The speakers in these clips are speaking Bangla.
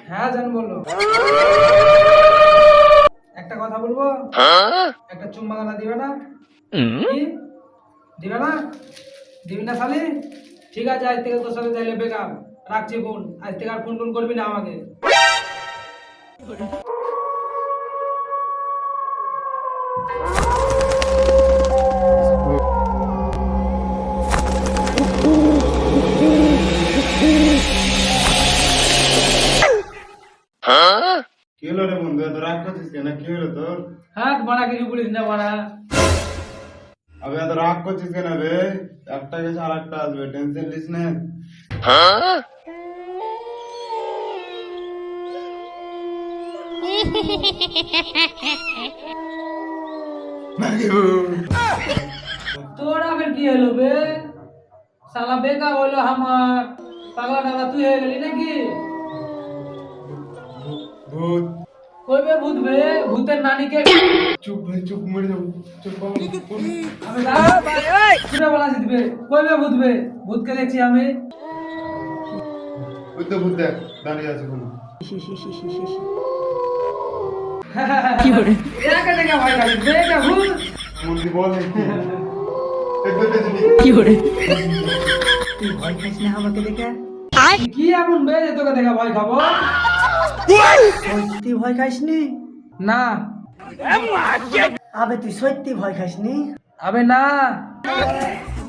হ্যাঁ জান বলো। একটা কথা বলবো, একটা চুম্মা গানা দিবে না? কি দিবে না? দিবি না শালি? ঠিক আছে, আজ থেকে তোর সাথে তাইলে বেকার, রাখছি ফোন। আজ থেকে আর ফোন টোন করবি না আমাকে। কি হলো রে বন্ধু, এত রাগ করছিস কেন? কি হলো তোর? হ্যাঁ বাড়া, কিছু বলিস না বাড়া। আবে এত রাগ করছিস কেন রে? একটা গেছে আর একটা আসবে, টেনশন নিস না। তোর আবার কি হলো বে? শালা বেকার হইলো আমার। পাগলা টাগলা তুই হয়ে গেলি নাকি? ভূত। কইবে ভূত বে? ভূতের নানিকে চুপ ভাই, চুপ, মরে যাবো। চুপ বাবা। আমি ছুটে বলা জিতবে। কইবে ভূত বে? ভূতকে দেখছি আমি। ওই তো ভূত দেখ, দাঁড়িয়ে আছে কোনো। কি করে একা দেখা ভয় খালি বেকা ভূত। মন্দি বল একটু। একটু দেখি। কি করে তুই ভয় খাইস না আমাকে দেখে? কি এমন বে যে তোকে দেখা ভয় খাবো? সত্যি ভয় খাইসনি? না। আবে তুই সত্যি ভয় খাইসনি? আবে না।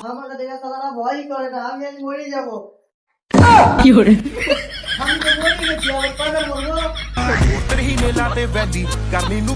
আমাকে দেখে সালারা ভয় করে না, আমি আজ মরে যাবো। কি করে আমি তো মরে গেছি, আবার পাগল বলবো। ਪੁੱਤਰ ਹੀ ਨੇ ਲਾਤੇ ਵੈਦੀ ਕਰਨੀ ਨੂੰ